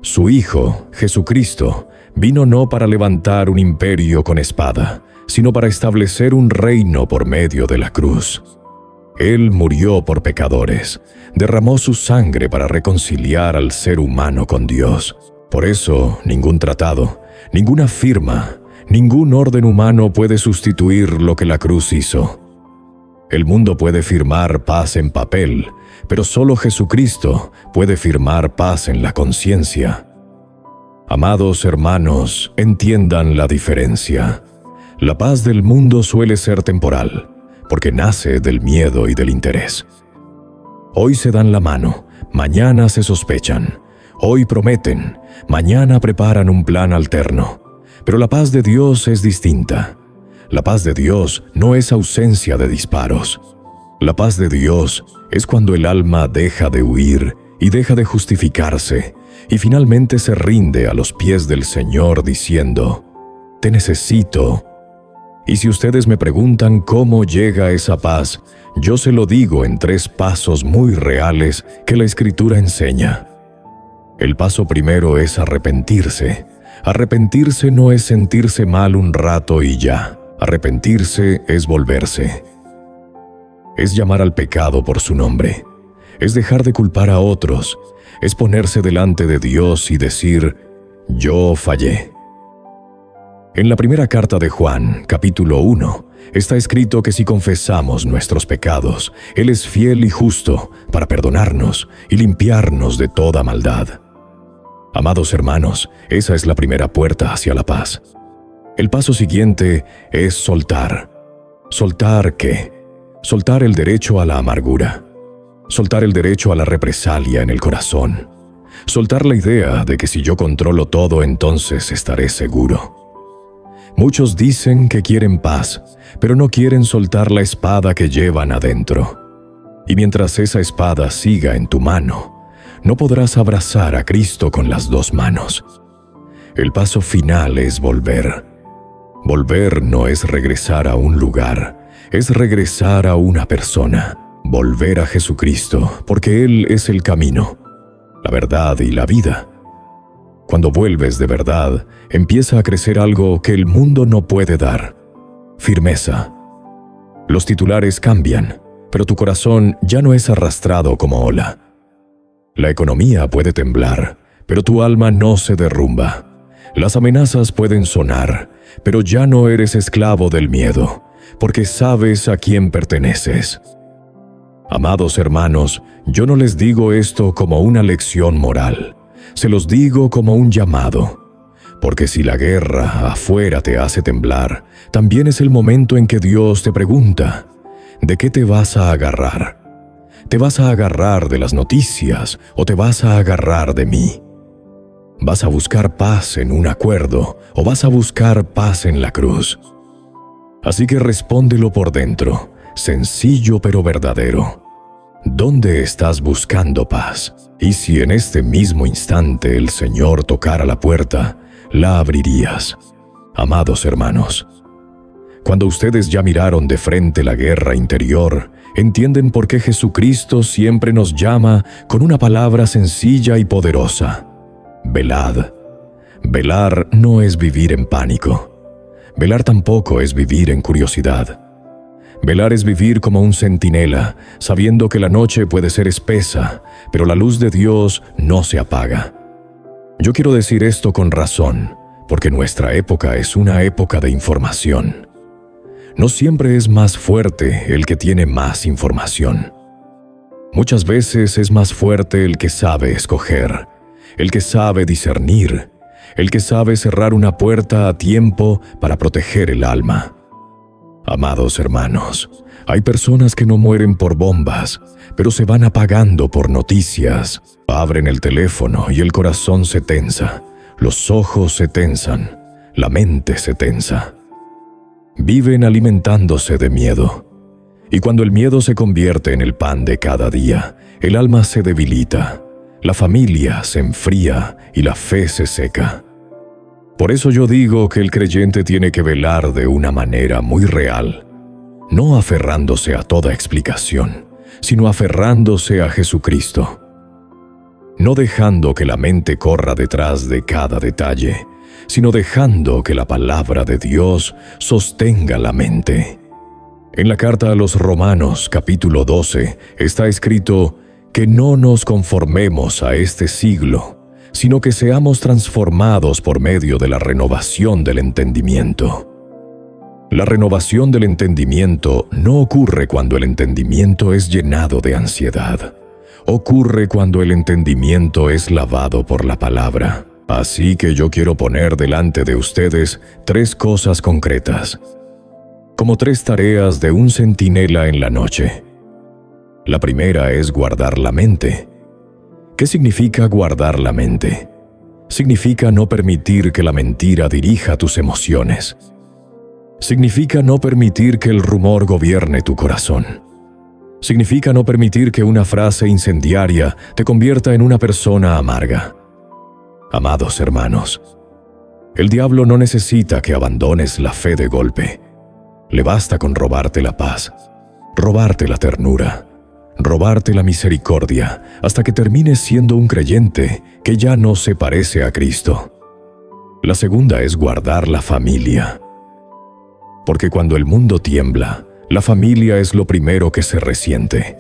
Su Hijo, Jesucristo, vino no para levantar un imperio con espada, sino para establecer un reino por medio de la cruz. Él murió por pecadores, derramó su sangre para reconciliar al ser humano con Dios. Por eso, ningún tratado, ninguna firma, ningún orden humano puede sustituir lo que la cruz hizo. El mundo puede firmar paz en papel, pero solo Jesucristo puede firmar paz en la conciencia. Amados hermanos, entiendan la diferencia. La paz del mundo suele ser temporal, porque nace del miedo y del interés. Hoy se dan la mano, mañana se sospechan. Hoy prometen, mañana preparan un plan alterno. Pero la paz de Dios es distinta. La paz de Dios no es ausencia de disparos. La paz de Dios es cuando el alma deja de huir y deja de justificarse y finalmente se rinde a los pies del Señor diciendo: «Te necesito». Y si ustedes me preguntan cómo llega esa paz, yo se lo digo en 3 pasos muy reales que la Escritura enseña. El paso primero es arrepentirse. Arrepentirse no es sentirse mal un rato y ya. Arrepentirse es volverse. Es llamar al pecado por su nombre. Es dejar de culpar a otros. Es ponerse delante de Dios y decir: «Yo fallé». En la primera carta de Juan, capítulo 1, está escrito que si confesamos nuestros pecados, Él es fiel y justo para perdonarnos y limpiarnos de toda maldad. Amados hermanos, esa es la primera puerta hacia la paz. El paso siguiente es soltar. ¿Soltar qué? Soltar el derecho a la amargura. Soltar el derecho a la represalia en el corazón. Soltar la idea de que si yo controlo todo, entonces estaré seguro. Muchos dicen que quieren paz, pero no quieren soltar la espada que llevan adentro. Y mientras esa espada siga en tu mano, no podrás abrazar a Cristo con las 2 manos. El paso final es volver. Volver no es regresar a un lugar, es regresar a una persona. Volver a Jesucristo, porque Él es el camino, la verdad y la vida. Cuando vuelves de verdad, empieza a crecer algo que el mundo no puede dar: firmeza. Los titulares cambian, pero tu corazón ya no es arrastrado como ola. La economía puede temblar, pero tu alma no se derrumba. Las amenazas pueden sonar, pero ya no eres esclavo del miedo, porque sabes a quién perteneces. Amados hermanos, yo no les digo esto como una lección moral. Se los digo como un llamado, porque si la guerra afuera te hace temblar, también es el momento en que Dios te pregunta: ¿de qué te vas a agarrar? ¿Te vas a agarrar de las noticias o te vas a agarrar de mí? ¿Vas a buscar paz en un acuerdo o vas a buscar paz en la cruz? Así que respóndelo por dentro, sencillo pero verdadero. ¿Dónde estás buscando paz? Y si en este mismo instante el Señor tocara la puerta, la abrirías. Amados hermanos, cuando ustedes ya miraron de frente la guerra interior, entienden por qué Jesucristo siempre nos llama con una palabra sencilla y poderosa: velad. Velar no es vivir en pánico. Velar tampoco es vivir en curiosidad. Velar es vivir como un centinela, sabiendo que la noche puede ser espesa, pero la luz de Dios no se apaga. Yo quiero decir esto con razón, porque nuestra época es una época de información. No siempre es más fuerte el que tiene más información. Muchas veces es más fuerte el que sabe escoger, el que sabe discernir, el que sabe cerrar una puerta a tiempo para proteger el alma. Amados hermanos, hay personas que no mueren por bombas, pero se van apagando por noticias. Abren el teléfono y el corazón se tensa, los ojos se tensan, la mente se tensa. Viven alimentándose de miedo. Y cuando el miedo se convierte en el pan de cada día, el alma se debilita, la familia se enfría y la fe se seca. Por eso yo digo que el creyente tiene que velar de una manera muy real, no aferrándose a toda explicación, sino aferrándose a Jesucristo. No dejando que la mente corra detrás de cada detalle, sino dejando que la palabra de Dios sostenga la mente. En la carta a los Romanos, capítulo 12, está escrito que no nos conformemos a este siglo, sino que seamos transformados por medio de la renovación del entendimiento. La renovación del entendimiento no ocurre cuando el entendimiento es llenado de ansiedad. Ocurre cuando el entendimiento es lavado por la palabra. Así que yo quiero poner delante de ustedes 3 cosas concretas, como 3 tareas de un centinela en la noche. La primera es guardar la mente. ¿Qué significa guardar la mente? Significa no permitir que la mentira dirija tus emociones. Significa no permitir que el rumor gobierne tu corazón. Significa no permitir que una frase incendiaria te convierta en una persona amarga. Amados hermanos, el diablo no necesita que abandones la fe de golpe. Le basta con robarte la paz, robarte la ternura, robarte la misericordia, hasta que termines siendo un creyente que ya no se parece a Cristo. La segunda es guardar la familia. Porque cuando el mundo tiembla, la familia es lo primero que se resiente.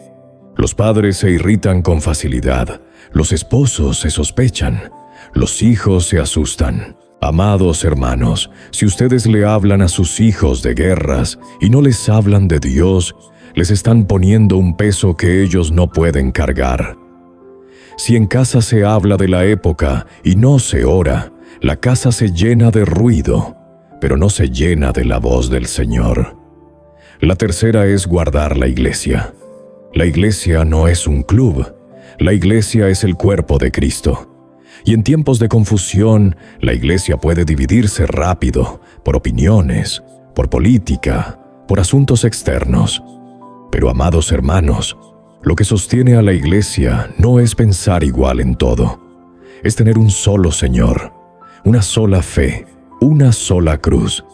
Los padres se irritan con facilidad, los esposos se sospechan, los hijos se asustan. Amados hermanos, si ustedes le hablan a sus hijos de guerras y no les hablan de Dios, les están poniendo un peso que ellos no pueden cargar. Si en casa se habla de la época y no se ora, la casa se llena de ruido, pero no se llena de la voz del Señor. La tercera es guardar la iglesia. La iglesia no es un club, la iglesia es el cuerpo de Cristo. Y en tiempos de confusión, la iglesia puede dividirse rápido, por opiniones, por política, por asuntos externos. Pero, amados hermanos, lo que sostiene a la iglesia no es pensar igual en todo. Es tener un solo Señor, una sola fe, una sola cruz.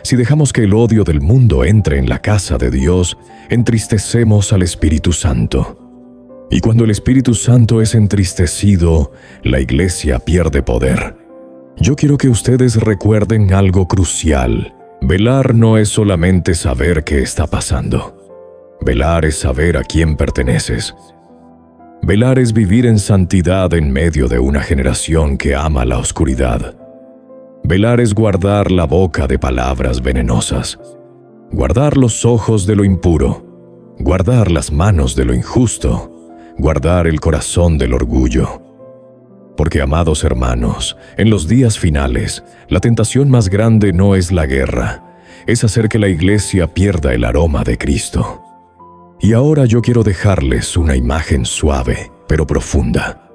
Si dejamos que el odio del mundo entre en la casa de Dios, entristecemos al Espíritu Santo. Y cuando el Espíritu Santo es entristecido, la iglesia pierde poder. Yo quiero que ustedes recuerden algo crucial. Velar no es solamente saber qué está pasando. Velar es saber a quién perteneces. Velar es vivir en santidad en medio de una generación que ama la oscuridad. Velar es guardar la boca de palabras venenosas, guardar los ojos de lo impuro, guardar las manos de lo injusto, guardar el corazón del orgullo. Porque, amados hermanos, en los días finales, la tentación más grande no es la guerra, es hacer que la iglesia pierda el aroma de Cristo. Y ahora yo quiero dejarles una imagen suave, pero profunda.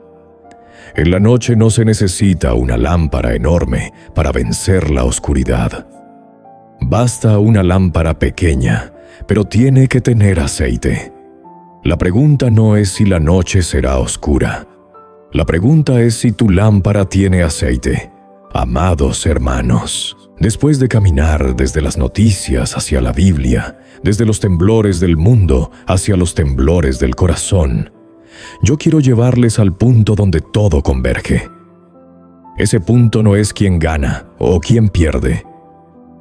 En la noche no se necesita una lámpara enorme para vencer la oscuridad. Basta una lámpara pequeña, pero tiene que tener aceite. La pregunta no es si la noche será oscura. La pregunta es si tu lámpara tiene aceite. Amados hermanos, después de caminar desde las noticias hacia la Biblia, desde los temblores del mundo hacia los temblores del corazón, yo quiero llevarles al punto donde todo converge. Ese punto no es quién gana o quién pierde.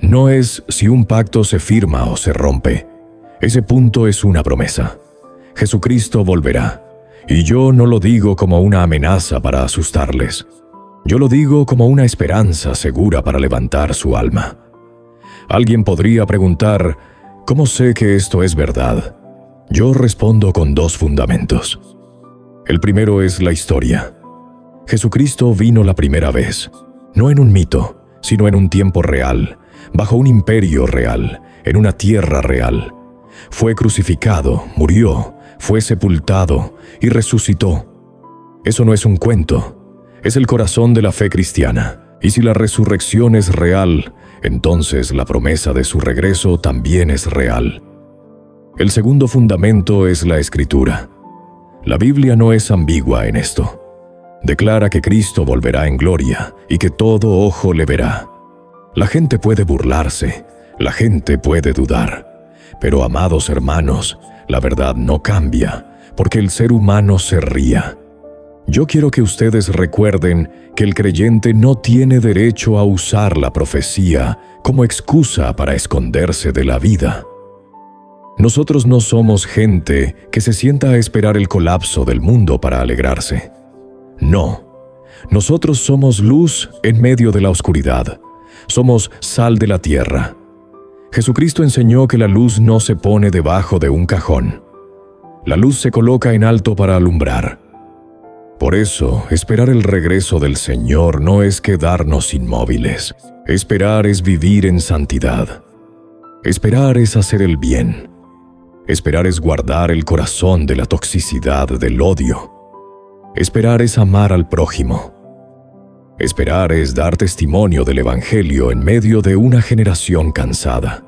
No es si un pacto se firma o se rompe. Ese punto es una promesa. Jesucristo volverá. Y yo no lo digo como una amenaza para asustarles. Yo lo digo como una esperanza segura para levantar su alma. Alguien podría preguntar, ¿cómo sé que esto es verdad? Yo respondo con dos fundamentos. El primero es la historia. Jesucristo vino la primera vez, no en un mito, sino en un tiempo real, bajo un imperio real, en una tierra real. Fue crucificado, murió, fue sepultado y resucitó. Eso no es un cuento, es el corazón de la fe cristiana. Y si la resurrección es real, entonces la promesa de su regreso también es real. El segundo fundamento es la Escritura. La Biblia no es ambigua en esto. Declara que Cristo volverá en gloria y que todo ojo le verá. La gente puede burlarse, la gente puede dudar, pero, amados hermanos, la verdad no cambia, porque el ser humano se ría. Yo quiero que ustedes recuerden que el creyente no tiene derecho a usar la profecía como excusa para esconderse de la vida. Nosotros no somos gente que se sienta a esperar el colapso del mundo para alegrarse. No, nosotros somos luz en medio de la oscuridad. Somos sal de la tierra. Jesucristo enseñó que la luz no se pone debajo de un cajón. La luz se coloca en alto para alumbrar. Por eso, esperar el regreso del Señor no es quedarnos inmóviles. Esperar es vivir en santidad. Esperar es hacer el bien. Esperar es guardar el corazón de la toxicidad del odio. Esperar es amar al prójimo. Esperar es dar testimonio del Evangelio en medio de una generación cansada.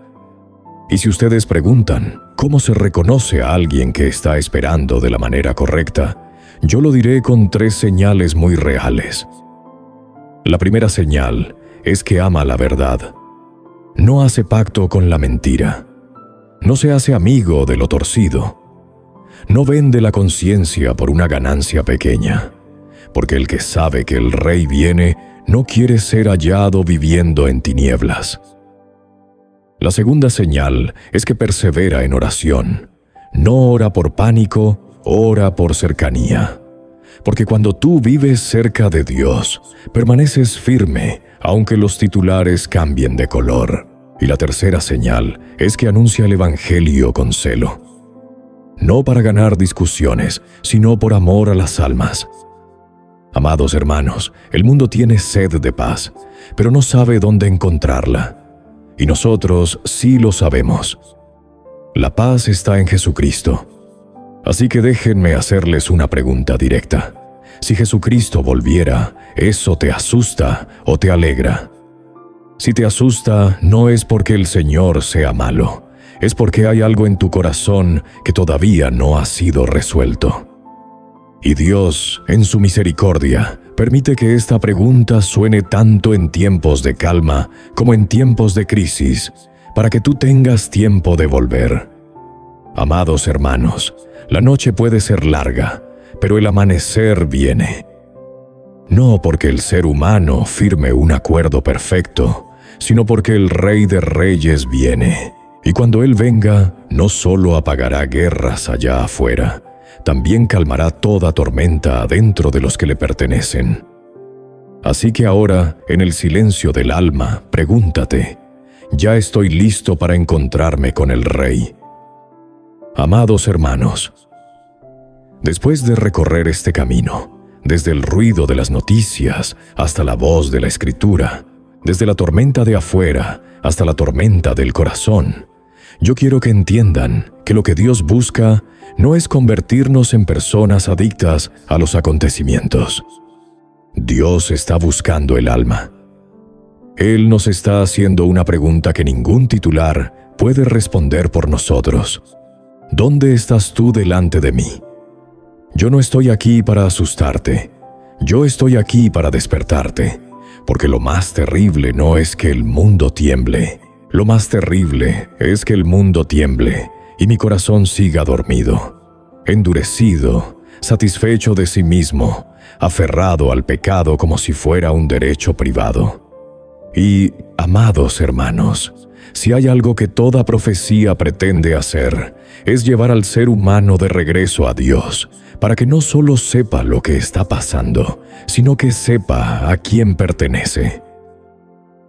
Y si ustedes preguntan, ¿cómo se reconoce a alguien que está esperando de la manera correcta? Yo lo diré con 3 señales muy reales. La primera señal es que ama la verdad. No hace pacto con la mentira. No se hace amigo de lo torcido. No vende la conciencia por una ganancia pequeña, porque el que sabe que el Rey viene no quiere ser hallado viviendo en tinieblas. La segunda señal es que persevera en oración. No ora por pánico, ora por cercanía. Porque cuando tú vives cerca de Dios, permaneces firme, aunque los titulares cambien de color. Y la tercera señal es que anuncia el Evangelio con celo. No para ganar discusiones, sino por amor a las almas. Amados hermanos, el mundo tiene sed de paz, pero no sabe dónde encontrarla. Y nosotros sí lo sabemos. La paz está en Jesucristo. Así que déjenme hacerles una pregunta directa. Si Jesucristo volviera, ¿eso te asusta o te alegra? Si te asusta, no es porque el Señor sea malo, es porque hay algo en tu corazón que todavía no ha sido resuelto. Y Dios, en su misericordia, permite que esta pregunta suene tanto en tiempos de calma como en tiempos de crisis, para que tú tengas tiempo de volver. Amados hermanos, la noche puede ser larga, pero el amanecer viene. No porque el ser humano firme un acuerdo perfecto, sino porque el Rey de Reyes viene. Y cuando Él venga, no solo apagará guerras allá afuera, también calmará toda tormenta adentro de los que le pertenecen. Así que ahora, en el silencio del alma, pregúntate, ¿ya estoy listo para encontrarme con el Rey? Amados hermanos, después de recorrer este camino, desde el ruido de las noticias hasta la voz de la Escritura, desde la tormenta de afuera hasta la tormenta del corazón, yo quiero que entiendan que lo que Dios busca no es convertirnos en personas adictas a los acontecimientos. Dios está buscando el alma. Él nos está haciendo una pregunta que ningún titular puede responder por nosotros. ¿Dónde estás tú delante de mí? Yo no estoy aquí para asustarte. Yo estoy aquí para despertarte. Porque lo más terrible no es que el mundo tiemble. Lo más terrible es que el mundo tiemble y mi corazón siga dormido, endurecido, satisfecho de sí mismo, aferrado al pecado como si fuera un derecho privado. Y, amados hermanos, si hay algo que toda profecía pretende hacer, es llevar al ser humano de regreso a Dios, para que no solo sepa lo que está pasando, sino que sepa a quién pertenece.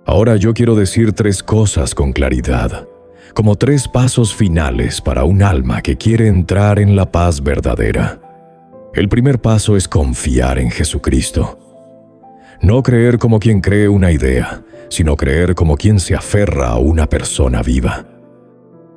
Ahora yo quiero decir 3 cosas con claridad, como 3 pasos finales para un alma que quiere entrar en la paz verdadera. El primer paso es confiar en Jesucristo. No creer como quien cree una idea, sino creer como quien se aferra a una persona viva.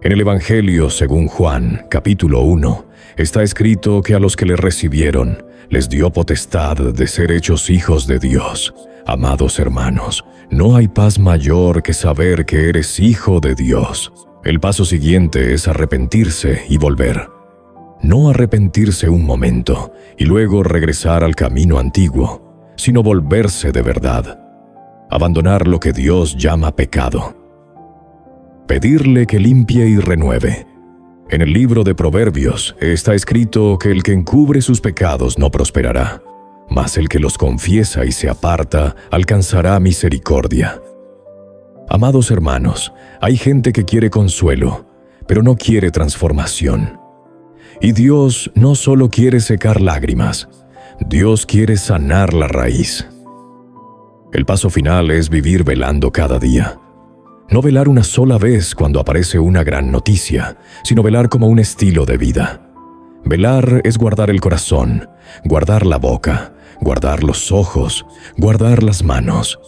En el Evangelio según Juan, capítulo 1, está escrito que a los que le recibieron, les dio potestad de ser hechos hijos de Dios. Amados hermanos, no hay paz mayor que saber que eres hijo de Dios. El paso siguiente es arrepentirse y volver. No arrepentirse un momento y luego regresar al camino antiguo, sino volverse de verdad. Abandonar lo que Dios llama pecado. Pedirle que limpie y renueve. En el libro de Proverbios está escrito que el que encubre sus pecados no prosperará, mas el que los confiesa y se aparta alcanzará misericordia. Amados hermanos, hay gente que quiere consuelo, pero no quiere transformación. Y Dios no solo quiere secar lágrimas, Dios quiere sanar la raíz. El paso final es vivir velando cada día. No velar una sola vez cuando aparece una gran noticia, sino velar como un estilo de vida. Velar es guardar el corazón, guardar la boca, guardar los ojos, guardar las manos.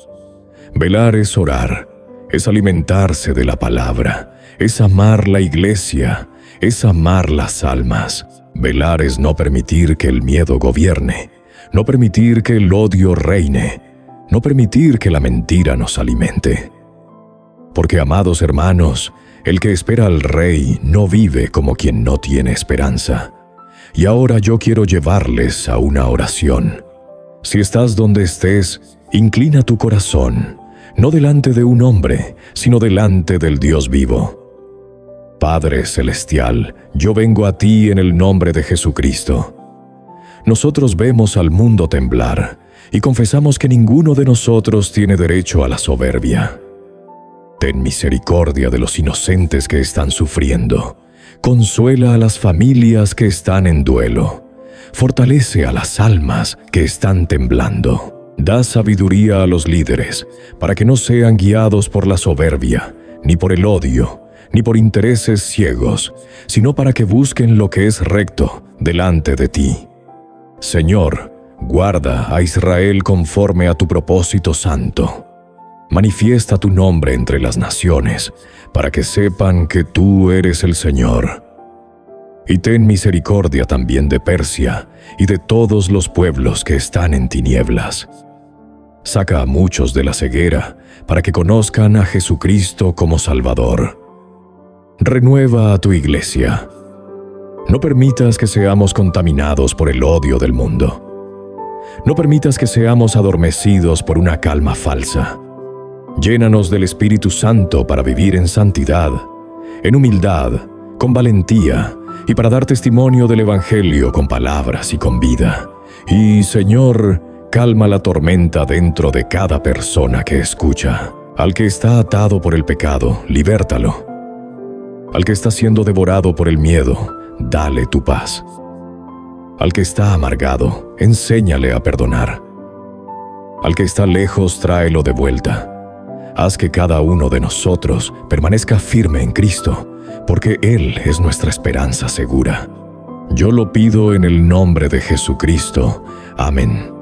Velar es orar, es alimentarse de la palabra, es amar la iglesia, es amar las almas. Velar es no permitir que el miedo gobierne, no permitir que el odio reine, no permitir que la mentira nos alimente. Porque, amados hermanos, el que espera al Rey no vive como quien no tiene esperanza. Y ahora yo quiero llevarles a una oración. Si estás donde estés, inclina tu corazón, no delante de un hombre, sino delante del Dios vivo. Padre Celestial, yo vengo a ti en el nombre de Jesucristo. Nosotros vemos al mundo temblar y confesamos que ninguno de nosotros tiene derecho a la soberbia. Ten misericordia de los inocentes que están sufriendo. Consuela a las familias que están en duelo. Fortalece a las almas que están temblando. Da sabiduría a los líderes para que no sean guiados por la soberbia, ni por el odio, ni por intereses ciegos, sino para que busquen lo que es recto delante de ti. Señor, guarda a Israel conforme a tu propósito santo. Manifiesta tu nombre entre las naciones, para que sepan que tú eres el Señor. Y ten misericordia también de Persia y de todos los pueblos que están en tinieblas. Saca a muchos de la ceguera, para que conozcan a Jesucristo como Salvador. Renueva a tu iglesia. No permitas que seamos contaminados por el odio del mundo. No permitas que seamos adormecidos por una calma falsa. Llénanos del Espíritu Santo para vivir en santidad, en humildad, con valentía y para dar testimonio del Evangelio con palabras y con vida. Y, Señor, calma la tormenta dentro de cada persona que escucha. Al que está atado por el pecado, libértalo. Al que está siendo devorado por el miedo, dale tu paz. Al que está amargado, enséñale a perdonar. Al que está lejos, tráelo de vuelta. Haz que cada uno de nosotros permanezca firme en Cristo, porque Él es nuestra esperanza segura. Yo lo pido en el nombre de Jesucristo. Amén.